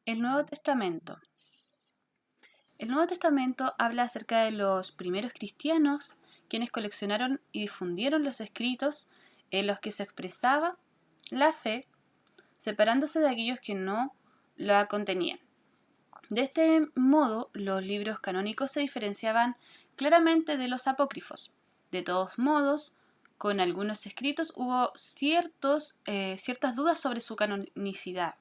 El Nuevo Testamento. El Nuevo Testamento habla acerca de los primeros cristianos, quienes coleccionaron y difundieron los escritos en los que se expresaba la fe, separándose de aquellos que no la contenían. De este modo, los libros canónicos se diferenciaban claramente de los apócrifos. De todos modos, con algunos escritos hubo ciertas dudas sobre su canonicidad,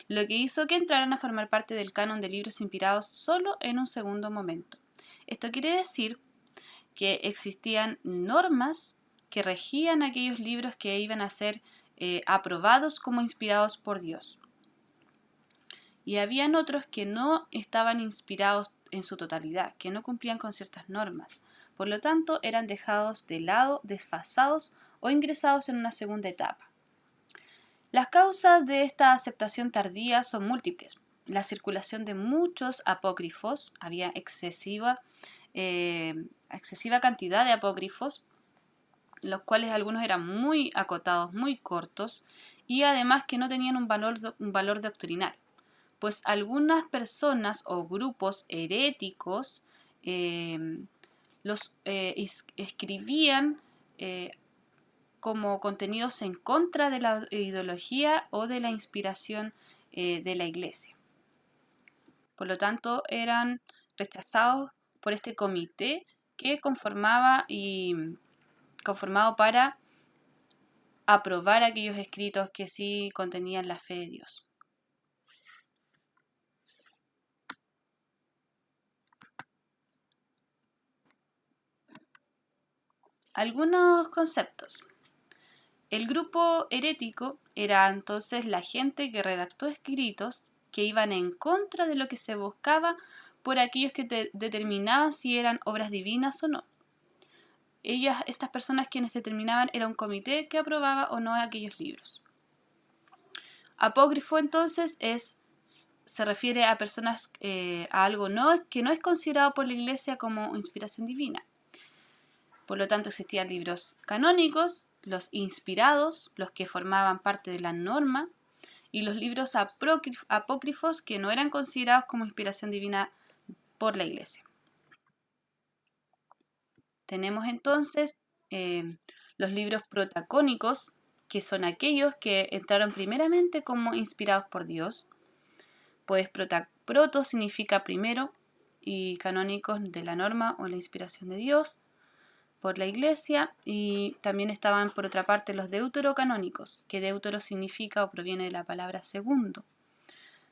lo que hizo que entraran a formar parte del canon de libros inspirados solo en un segundo momento. Esto quiere decir que existían normas que regían aquellos libros que iban a ser aprobados como inspirados por Dios. Y habían otros que no estaban inspirados en su totalidad, que no cumplían con ciertas normas. Por lo tanto, eran dejados de lado, desfasados o ingresados en una segunda etapa. Las causas de esta aceptación tardía son múltiples. La circulación de muchos apócrifos, había excesiva cantidad de apócrifos, los cuales algunos eran muy acotados, muy cortos, y además que no tenían un valor doctrinal, pues algunas personas o grupos heréticos los escribían como contenidos en contra de la ideología o de la inspiración de la Iglesia. Por lo tanto, eran rechazados por este comité que conformado para aprobar aquellos escritos que sí contenían la fe de Dios. Algunos conceptos. El grupo herético era entonces la gente que redactó escritos que iban en contra de lo que se buscaba por aquellos que determinaban si eran obras divinas o no. Estas personas quienes determinaban era un comité que aprobaba o no aquellos libros. Apócrifo entonces se refiere a personas, a algo que no es considerado por la Iglesia como inspiración divina. Por lo tanto, existían libros canónicos, los inspirados, los que formaban parte de la norma, y los libros apócrifos que no eran considerados como inspiración divina por la Iglesia. Tenemos entonces los libros protagónicos, que son aquellos que entraron primeramente como inspirados por Dios, pues proto significa primero y canónicos de la norma o la inspiración de Dios por la Iglesia, y también estaban por otra parte los deuterocanónicos, que deutero significa o proviene de la palabra segundo.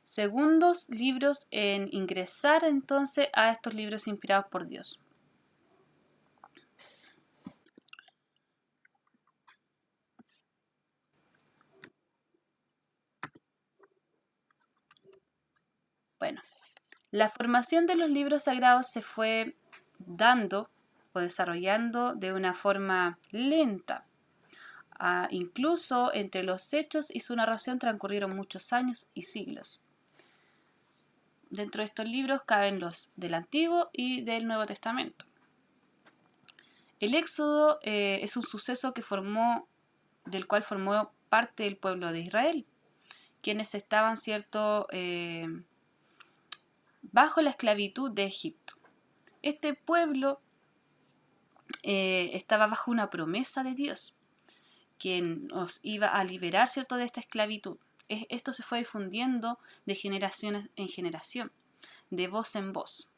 Segundos libros en ingresar entonces a estos libros inspirados por Dios. Bueno, la formación de los libros sagrados se fue dando o desarrollando de una forma lenta. Incluso entre los hechos y su narración transcurrieron muchos años y siglos. Dentro de estos libros caben los del Antiguo y del Nuevo Testamento. El Éxodo es un suceso del cual formó parte del pueblo de Israel, quienes estaban, bajo la esclavitud de Egipto. Este pueblo estaba bajo una promesa de Dios, quien nos iba a liberar, de esta esclavitud. Esto se fue difundiendo de generación en generación, de voz en voz.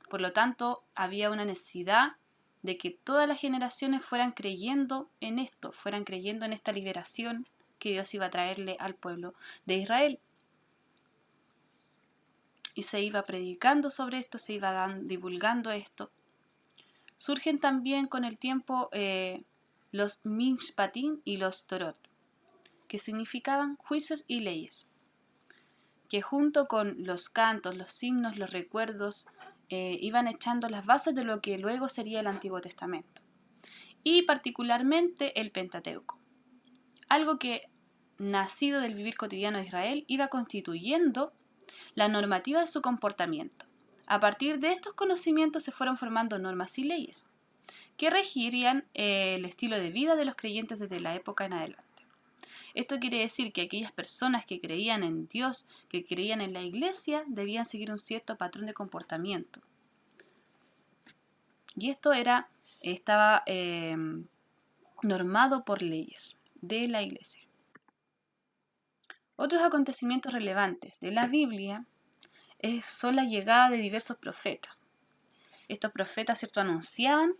Por lo tanto, había una necesidad de que todas las generaciones fueran creyendo en esto, fueran creyendo en esta liberación que Dios iba a traerle al pueblo de Israel. Y se iba predicando sobre esto, se iba divulgando esto. Surgen también con el tiempo los Mishpatim y los Torot, que significaban juicios y leyes, que junto con los cantos, los himnos, los recuerdos, iban echando las bases de lo que luego sería el Antiguo Testamento, y particularmente el Pentateuco, algo que, nacido del vivir cotidiano de Israel, iba constituyendo la normativa de su comportamiento. A partir de estos conocimientos se fueron formando normas y leyes que regirían el estilo de vida de los creyentes desde la época en adelante. Esto quiere decir que aquellas personas que creían en Dios, que creían en la iglesia, debían seguir un cierto patrón de comportamiento. Y esto estaba normado por leyes de la iglesia. Otros acontecimientos relevantes de la Biblia son la llegada de diversos profetas. Estos profetas, ¿cierto?, anunciaban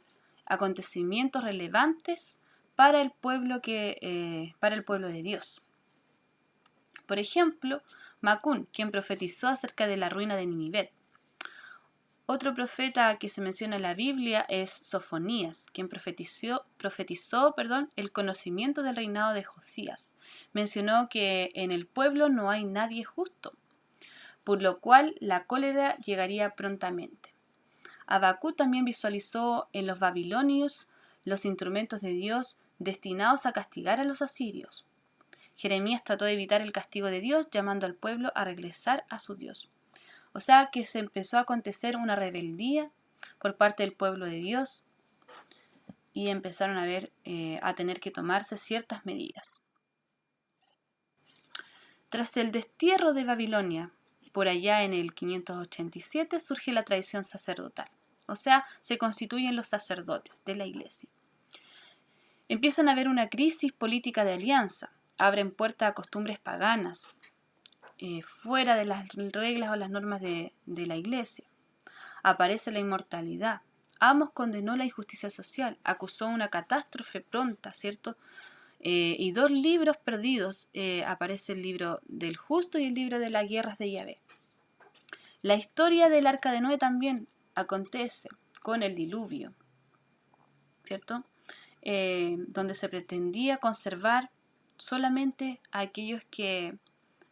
acontecimientos relevantes para el pueblo de Dios. Por ejemplo, Macún, quien profetizó acerca de la ruina de Nínive. Otro profeta que se menciona en la Biblia es Sofonías, quien profetizó el conocimiento del reinado de Josías. Mencionó que en el pueblo no hay nadie justo, por lo cual la cólera llegaría prontamente. Habacuc también visualizó en los babilonios los instrumentos de Dios destinados a castigar a los asirios. Jeremías trató de evitar el castigo de Dios, llamando al pueblo a regresar a su Dios. O sea que se empezó a acontecer una rebeldía por parte del pueblo de Dios y empezaron a tener que tomarse ciertas medidas. Tras el destierro de Babilonia, por allá en el 587, surge la tradición sacerdotal. O sea, se constituyen los sacerdotes de la iglesia. Empiezan a haber una crisis política de alianza, abren puerta a costumbres paganas, fuera de las reglas o las normas de la iglesia. Aparece la inmortalidad. Amos condenó la injusticia social, acusó una catástrofe pronta, ¿cierto? Y 2 libros perdidos, aparece el libro del justo y el libro de las guerras de Yahvé. La historia del arca de Noé también acontece con el diluvio, ¿cierto? Donde se pretendía conservar solamente a aquellos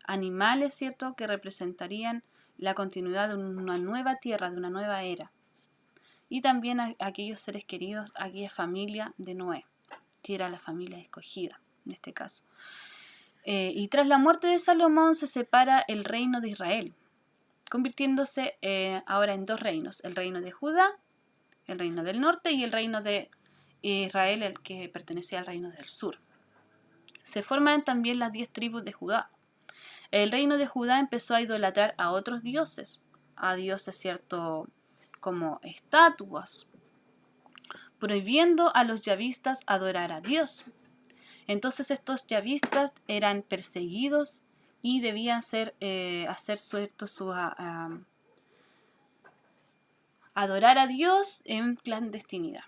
animales, ¿cierto?, que representarían la continuidad de una nueva tierra, de una nueva era. Y también a aquellos seres queridos, aquella familia de Noé, que era la familia escogida en este caso. Y tras la muerte de Salomón se separa el reino de Israel, convirtiéndose ahora en 2 reinos, el reino de Judá, el reino del norte, y el reino de Israel, el que pertenecía al reino del sur. Se forman también las 10 tribus de Judá. El reino de Judá empezó a idolatrar a otros dioses, ¿cierto?, como estatuas, prohibiendo a los yavistas adorar a Dios. Entonces estos yavistas eran perseguidos y debían adorar a Dios en clandestinidad.